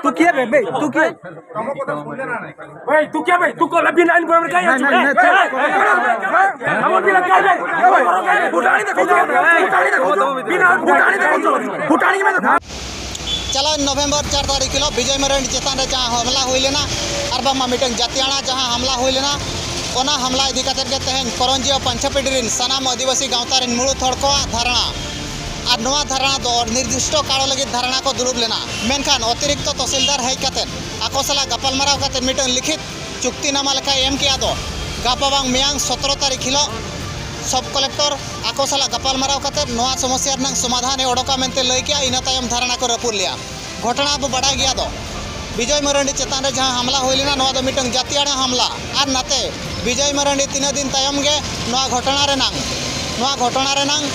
तू क्या बे तू क्या भाई तू क्या भाई तू को लबी नाइन बराबर का है हम भी लगा दे फुटानी देखो बिना फुटानी में चला नवेम्बर 4 तारीख हिलो विजय मरंडी चेतान रे जहाँ हमला हुई लेना और बामा मिटन जातियाना जहाँ हमला हुई लेना ओना हमला इदी कतेर के तेहन करंजिया पंचपेटी रिन सनाम आदिवासी गांवता रिन मुळु थोड़ को धारणा और नवा धारणा दो निर्दिष्ट काल लगे धारणा को दुरुब लेना मेनखान अतिरिक्त तहसीलदार हेज कतेर आको सला गपालमाराव कतेर मिटन लिखित चुक्तिनामा लेखा एम किया दो गापा बांग मियांग 17 तारीख हिलो सब कलेक्टर आको सला गपालमाराव कतेर नवा समस्या रनांग समाधान ए ओडोका मेनते लई किया इना तायम धारणा को रपुर लिया घटना अब बड़ा गया दो विजय मरंडी चेतान रे जहाँ हमला हुई लेना नवा दो मिटन जातियाना हमला और नाते विजय मरंडी 3 दिन तायम गे नवा घटना रेनांग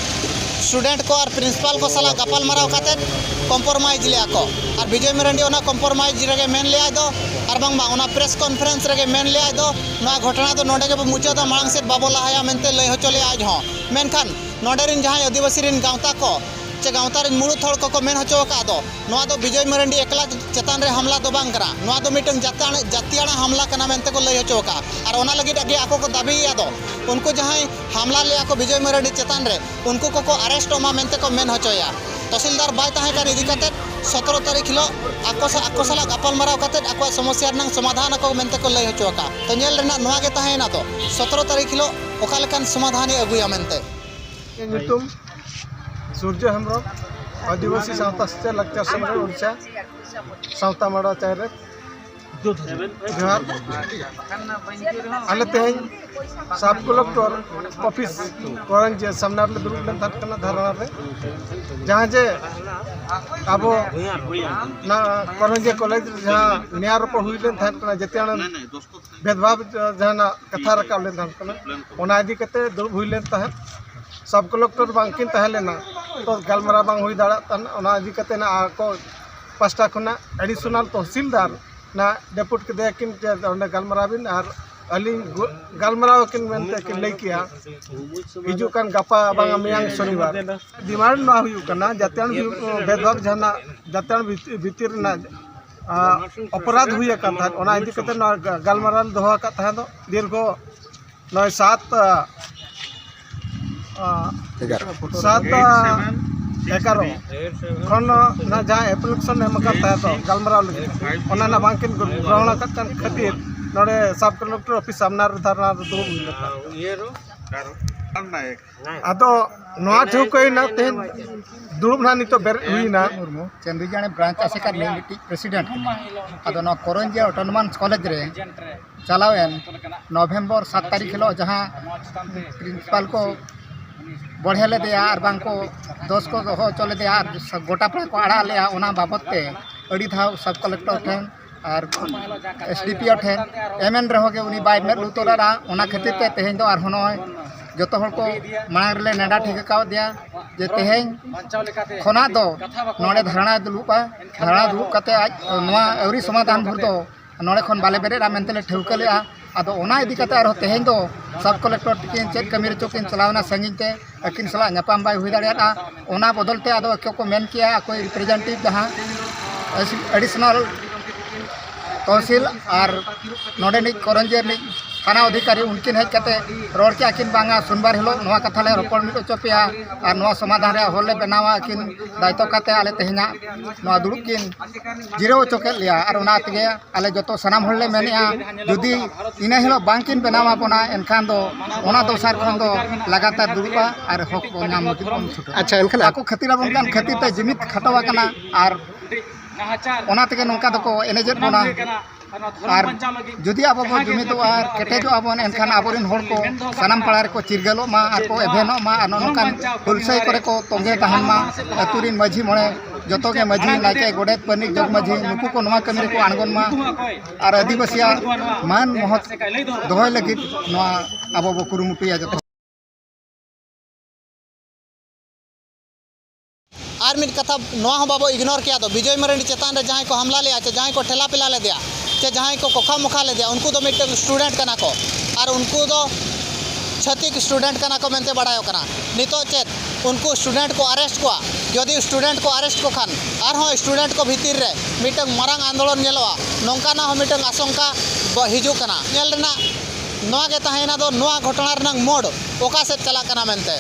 स्टूडेंट को और प्रिंसिपल को सला गपालमाराव कतेर कम्प्रोमाइज लिया को और विजय मरंडी ओना कम्प्रोमाइज रेगे मेन लिया दो और बांगमा ओना प्रेस कॉन्फ्रेंस रेगे मेन लिया दो नवा घटना दो नोडे के मुचाद मांग से बाबो लहाया मेनते लय होचले आज हो मेनखान नोडे रिन जहाँ आदिवासी रिन गांवता को चे गांवता रिन मुळु थोड़ को मेन होचो का दो नवा दो विजय मरंडी एकला चेतान रे हमला दो बांग करा नवा दो मिटन जातियाना हमला कना मेनते को लय होचो का और ओना लगी आगे आको को दाबी यादो उनको जहाँ हमला लिया को विजय मरंडी चेतान रे उनको को अरेस्ट ओमा मेनते को मेन होचोया तहसीलदार बाय ताहे कान इदी कतेर 17 तारीख हिलो आको सला गपालमाराव कतेर आको समस्या रनांग समाधान को मेनते को लय होचो का तो नेल रेना नवा गे ताहेना तो 17 तारीख हिलो ओका लेकान समाधान अगुया मेनते नितुम सूर्य हेम्ब्रम आदिवासी सावता से लक्चर संघ उड़ीसा सावता माड़ा चाहे जोहार आले तेहन सब कलेक्टर ऑफिस करंजे सामने रे दुरुब लेन थाना धारणा रे जहाँ जे अब ना करंजे कॉलेज जहाँ न्याय पर हुई लेन थाना जतियाना भेदभाव जहाँ कथा रकाब लेन थाना ओना इदी कते दुरुब हुई लेन तहन सब कलेक्टर बांकिन तहलेना तो गलमारा बांग हुई दाड़ा तन ओना इदी कते ना आको पास्टा खुना एडिशनल तहसीलदार ना डेपुट के देकिन गलमाराबिन और अली गलमाराव किन मेनते किन लई किया हिजुकान गपा बांग मियांग शनिवार डिमांड ना हुई कना जातियान भेदभाव जहाना जातियान भीतर ना अपराध हुई कान था ओना इदी कते ना गलमाराल दोहा का था दो दीर्घ 7-11 खन ना जहाँ एप्लीकेशन एम करता तो गलमाराव लगे ओना ना बांकिन ग्रहण कर खातिर नोडे सब कलेक्टर ऑफिस सामना धारणा दुरुब आदो नोआ ठुकइना तेन दुरुब ना नितो हुईना चंद्रजाने ब्रांच आसेका मिलिटी प्रेसिडेंट आदो न करंजिया ऑटोनोमस कॉलेज रे चलावेन नवंबर 7 तारीख हिलो जहाँ प्रिंसिपल को बढ़े ले दिया और बांग को दोष को हो चले दिया गोटा पड़ा को आड़ा लिया ओना बाबते अड़ी था सब कलेक्टर ठेन और एसडीपीओ ठेन एमएन रहोगे उनी बाय में लुतोरा ओना खातिर ते तेहें दो और होनो जो हर को मांग रे नेडा ठीक का दिया जे तेहें खोना दो नोडे धारणा दुलुब कते आज नोआ अवरी समाधान भर दो नोडे खन बाले बेरे मेनते ठेउका लेआ आदो ओना इदी कते आरो तेहें दो सब कलेक्टर टिकिन चेक कमी रे चोकिन चलावना संगिन ते अकिन सला नापाम बाय हुई दाड़िया ओना बदलते आदो को मेन किया कोई रिप्रेजेंटेटिव जहाँ एडिशनल तहसील और नोडे निक करंजे निक थाना अधिकारी उनकिन हेज कते रोड के आकिन बांगा सुनबार हिलो नोआ कथा ले रोपड़ मिटो चोपिया और नोआ समाधान रे होले बनावा आकिन दायित्व कते आले तेहना नोआ दुड़ुब किन जिरो चोके लिया और ओना तगे आले जतो सनाम होले मेनिया जुदी इना हिलो बांकिन बनावा पना एनखान दो ओना दोसार खन दो लगातार दुड़ुबा और हक को नाम मुति छुटो अच्छा एनखान आको खतिरा बनकान खतिर ते जिमित खटवा कना और ओना तगे नोंका दको एनेजेट बना और जुदी अब जुमिदो और केटेजो अब एनखान आबोरिन होड़ को सनाम पाड़ा रे को चिरगलो मा और को एभेनो मा और नोंकान हुलसई करे को तोंगे तहन मा अतुरिन माझी मणे जतो के माझी नाके गोडेत पनिक जग माझी नुकु को नवा कमी रे को आणगोन मा और आदिवासिया मान महत दोहय लगी नवा आबो बो कुरुमुटुया जतो और मिट कथा नवा बाबो इग्नोर किया तो विजय मरंडी चेतान रे जहाँ को हमला लिया जहाँ को ठेला पिला ले दिया जहाँ को कोखा मुखा ले दिया उनको तो मिट स्टूडेंट कना को और उनको तो छतिक स्टूडेंट कना को मेनते बड़ायो कना नितो चेत उनको स्टूडेंट को अरेस्ट को यदि स्टूडेंट को अरेस्ट को खान आरहों स्टूडेंट को भीतर रे मीटिंग मारंग आंदोलन नेलवा नौकाना हो मीटिंग आशंका हिजुकना नेल रेना नोआ गे तहेना दो नोआ घटना रनंग मोड़ ओका से चला कना मेनते।